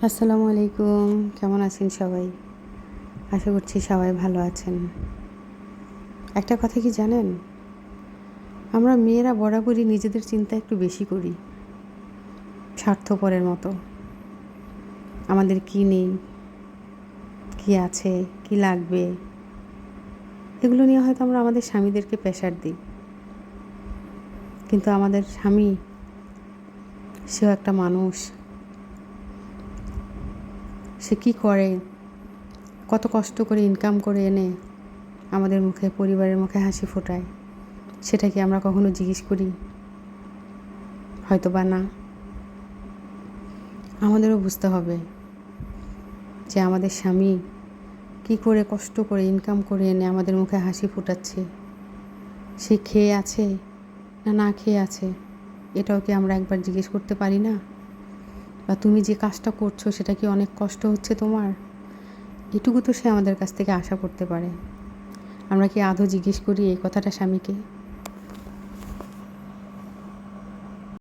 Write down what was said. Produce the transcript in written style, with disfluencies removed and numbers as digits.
আসসালামু আলাইকুম। কেমন আছেন সবাই? আশা করছি সবাই ভালো আছেন। একটা কথা কি জানেন? আমরা মেয়েরা বরাবরই নিজেদের চিন্তা একটু বেশি করি, স্বার্থপরের মতো। আমাদের কি নেই, কি আছে, কি লাগবে, এগুলো নিয়ে হয়তো আমরা আমাদের স্বামীদেরকে প্রেশার দিই। কিন্তু আমাদের স্বামী, সেও একটা মানুষ। সে কি করে, কত কষ্ট করে ইনকাম করে এনে আমাদের মুখে, পরিবারের মুখে হাসি ফোটায়, সেটা কি আমরা কখনো জিজ্ঞেস করি? হয়তো বা না। আমাদেরও বুঝতে হবে যে আমাদের স্বামী কী করে কষ্ট করে ইনকাম করে এনে আমাদের মুখে হাসি ফোটাচ্ছে। সে খেয়ে আছে না না খেয়ে আছে, এটাও কি আমরা একবার জিজ্ঞেস করতে পারি না? বা তুমি যে কাজটা করছো সেটা কি অনেক কষ্ট হচ্ছে তোমার? এটুকু তো সে আমাদের কাছ থেকে আশা করতে পারে। আমরা কি আদৌ জিজ্ঞেস করি এই কথাটা স্বামীকে?